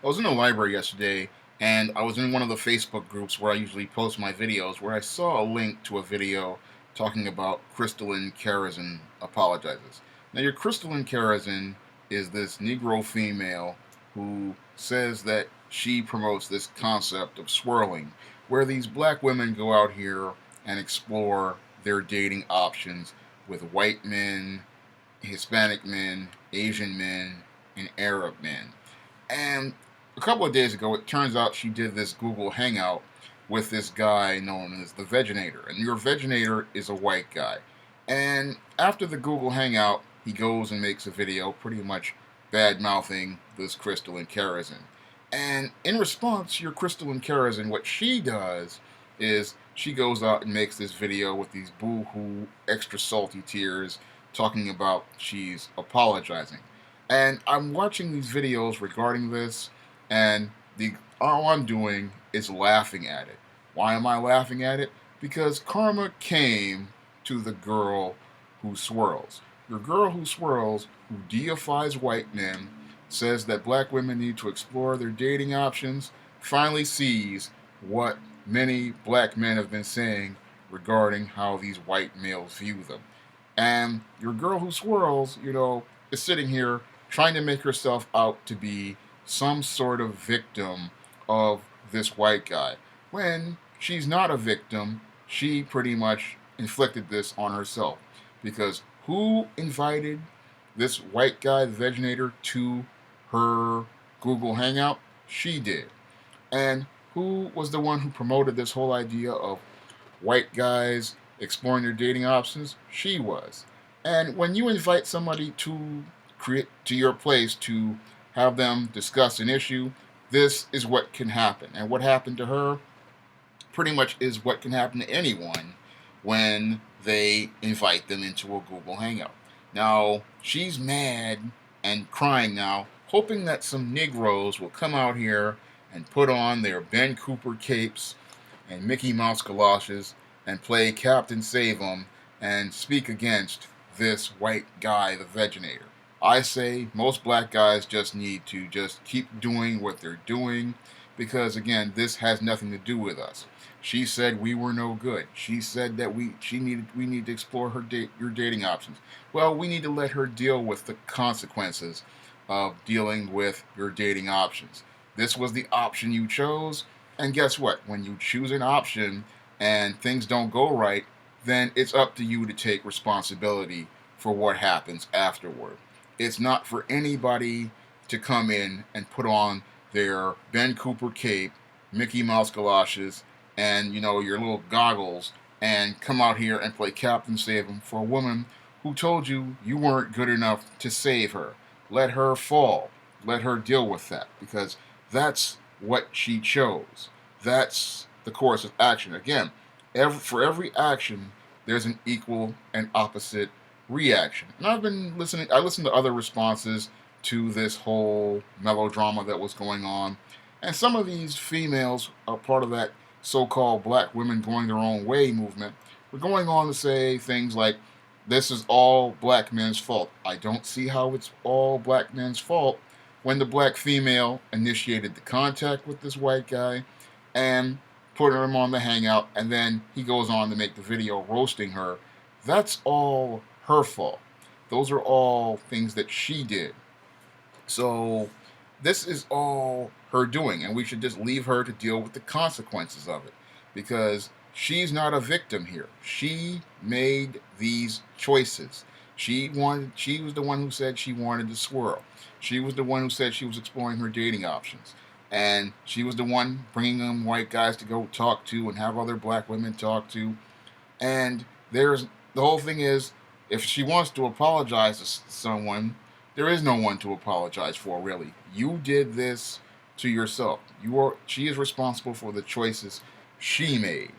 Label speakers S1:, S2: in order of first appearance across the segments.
S1: I was in the library yesterday, and I was in one of the Facebook groups where I usually post my videos, where I saw a link to a video talking about Crystalline Karazin apologizes. Now, your Crystalline Karazin is this Negro female who says that she promotes this concept of swirling, where these black women go out here and explore their dating options with white men, Hispanic men, Asian men, and Arab men. And a couple of days ago, it turns out she did this Google Hangout with this guy known as the Veginator. And your Veginator is a white guy. And after the Google Hangout, he goes and makes a video pretty much bad mouthing this Crystalline Karazin. And in response, your Crystalline Karazin, what she does is she goes out and makes this video with these boo hoo, extra salty tears talking about she's apologizing. And I'm watching these videos regarding this, and all I'm doing is laughing at it. Why am I laughing at it? Because karma came to the girl who swirls. The girl who swirls, who deifies white men, says that black women need to explore their dating options, finally sees what many black men have been saying regarding how these white males view them. And your girl who swirls, is sitting here trying to make herself out to be some sort of victim of this white guy. When she's not a victim, she pretty much inflicted this on herself. Because who invited this white guy, the Veginator, to her Google Hangout? She did. And who was the one who promoted this whole idea of white guys exploring their dating options? She was. And when you invite somebody to your place to have them discuss an issue, this is what can happen. And what happened to her pretty much is what can happen to anyone when they invite them into a Google Hangout. Now, she's mad and crying now, hoping that some Negroes will come out here and put on their Ben Cooper capes and Mickey Mouse galoshes and play Captain Save 'em and speak against this white guy, the Veginator. I say most black guys just need to just keep doing what they're doing because again, this has nothing to do with us. She said we were no good. She said that we need to explore your dating options. Well, we need to let her deal with the consequences of dealing with your dating options. This was the option you chose, and guess what? When you choose an option and things don't go right, then it's up to you to take responsibility for what happens afterward. It's not for anybody to come in and put on their Ben Cooper cape, Mickey Mouse galoshes, and your little goggles and come out here and play Captain Save 'em for a woman who told you you weren't good enough to save her. Let her fall. Let her deal with that because that's what she chose. That's the course of action. Again, for every action, there's an equal and opposite reaction. And I've been listening. I listened to other responses to this whole melodrama that was going on, and some of these females are part of that so-called black women going their own way movement. We're going on to say things like, "This is all black men's fault." I don't see how it's all black men's fault when the black female initiated the contact with this white guy and put him on the hangout, and then he goes on to make the video roasting her. That's all her fault. Those are all things that she did. So this is all her doing, and we should just leave her to deal with the consequences of it because she's not a victim here. She made these choices. She was the one who said she wanted to swirl. She was the one who said she was exploring her dating options. And she was the one bringing them white guys to go talk to and have other black women talk to. And the whole thing is, if she wants to apologize to someone, there is no one to apologize for, really. You did this to yourself. She is responsible for the choices she made.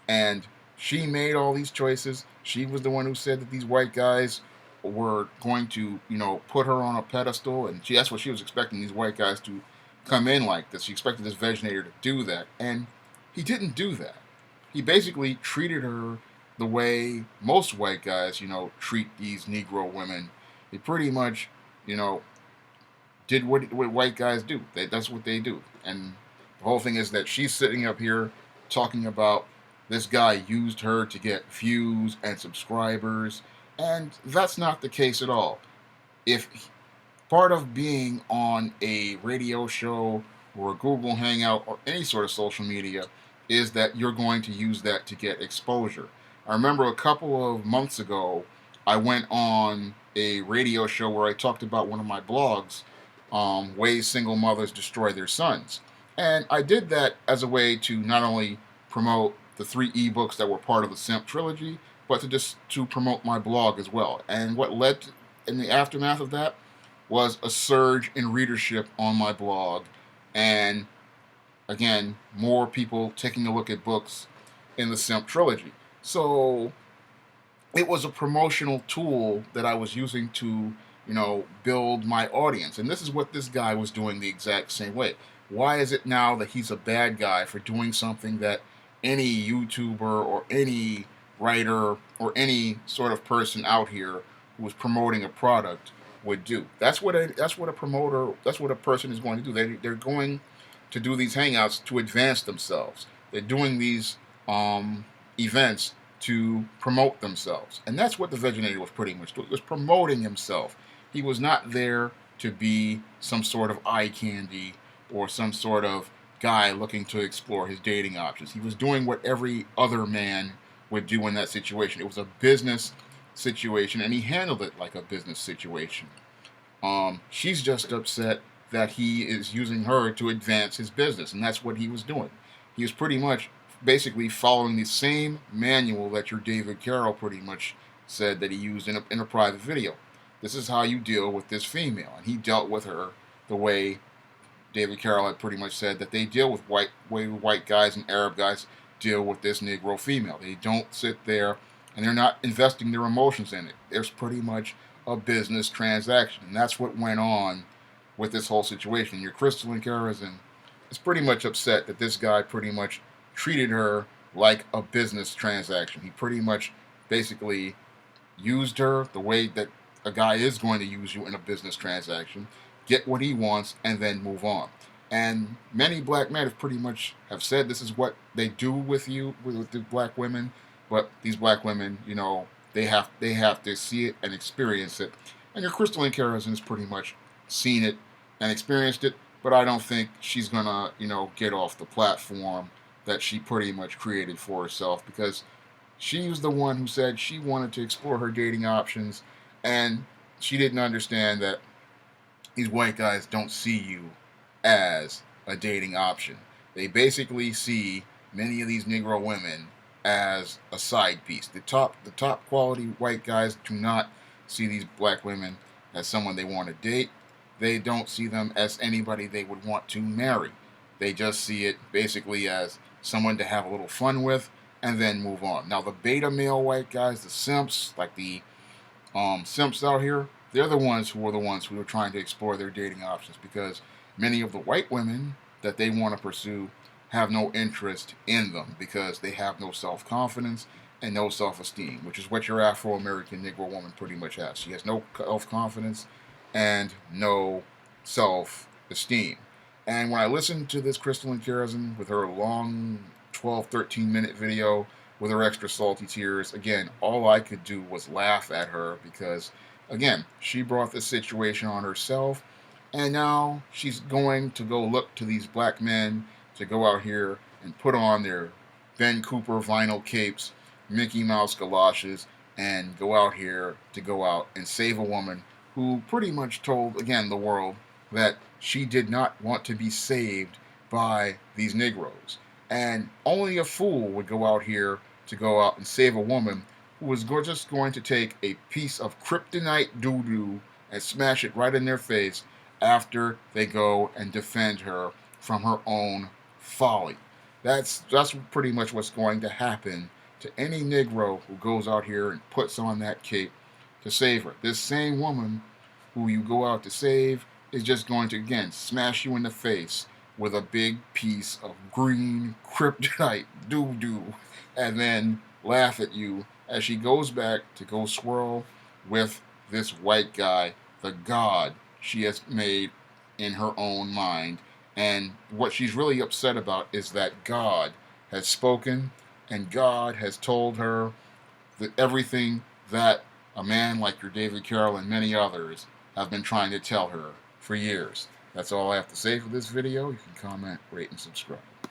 S1: And she made all these choices. She was the one who said that these white guys were going to, put her on a pedestal. And that's what she was expecting these white guys to come in like this. She expected this Veginator to do that. And he didn't do that. He basically treated her the way most white guys, treat these Negro women. He pretty much, you know, did what white guys do. That's what they do. And the whole thing is that she's sitting up here talking about this guy used her to get views and subscribers, and that's not the case at all. If part of being on a radio show or a Google Hangout or any sort of social media is that you're going to use that to get exposure. I remember a couple of months ago, I went on a radio show where I talked about one of my blogs, ways single mothers destroy their sons. And I did that as a way to not only promote the 3 ebooks that were part of the Simp trilogy, but to just to promote my blog as well. And what led in the aftermath of that was a surge in readership on my blog, and again, more people taking a look at books in the Simp trilogy. So it was a promotional tool that I was using to, build my audience. And this is what this guy was doing the exact same way. Why is it now that he's a bad guy for doing something that any YouTuber or any writer or any sort of person out here who is promoting a product would do? That's what a promoter, that's what a person is going to do. They're going to do these hangouts to advance themselves. They're doing these events to promote themselves. And that's what the Veganator was pretty much doing. He was promoting himself. He was not there to be some sort of eye candy or some sort of guy looking to explore his dating options. He was doing what every other man would do in that situation. It was a business situation, and he handled it like a business situation. She's just upset that he is using her to advance his business, and that's what he was doing. He was pretty much basically following the same manual that your David Carroll pretty much said that he used in a private video. This is how you deal with this female, and he dealt with her the way David Carroll had pretty much said that they deal with white guys and Arab guys deal with this Negro female. They don't sit there and they're not investing their emotions in it. There's pretty much a business transaction, and that's what went on with this whole situation. Your Crystalline Karazin is pretty much upset that this guy pretty much treated her like a business transaction. He pretty much basically used her the way that a guy is going to use you in a business transaction, get what he wants, and then move on. And many black men have pretty much have said this is what they do with you, with the black women. But these black women, they have to see it and experience it. And your Crystalline Karazin has pretty much seen it and experienced it. But I don't think she's gonna, get off the platform that she pretty much created for herself, because she was the one who said she wanted to explore her dating options, and she didn't understand that these white guys don't see you as a dating option. They basically see many of these Negro women as a side piece. The top quality white guys do not see these black women as someone they want to date. They don't see them as anybody they would want to marry. They just see it basically as someone to have a little fun with and then move on. Now the beta male white guys, the simps, like the simps out here, they're the ones who are trying to explore their dating options, because many of the white women that they want to pursue have no interest in them because they have no self-confidence and no self-esteem, which is what your Afro-American Negro woman pretty much has. She has no self-confidence and no self-esteem. And when I listened to this Crystalline Karazin with her long 12, 13-minute video with her extra salty tears, again, all I could do was laugh at her, because, again, she brought this situation on herself, and now she's going to go look to these black men to go out here and put on their Ben Cooper vinyl capes, Mickey Mouse galoshes, and go out here to go out and save a woman who pretty much told, again, the world that she did not want to be saved by these Negroes. And only a fool would go out here to go out and save a woman who was just going to take a piece of kryptonite doo-doo and smash it right in their face after they go and defend her from her own folly. That's pretty much what's going to happen to any Negro who goes out here and puts on that cape to save her. This same woman who you go out to save is just going to, again, smash you in the face with a big piece of green kryptonite doo-doo and then laugh at you as she goes back to go swirl with this white guy, the god she has made in her own mind. And what she's really upset about is that God has spoken and God has told her that everything that a man like your David Carroll and many others have been trying to tell her for years. That's all I have to say for this video. You can comment, rate, and subscribe.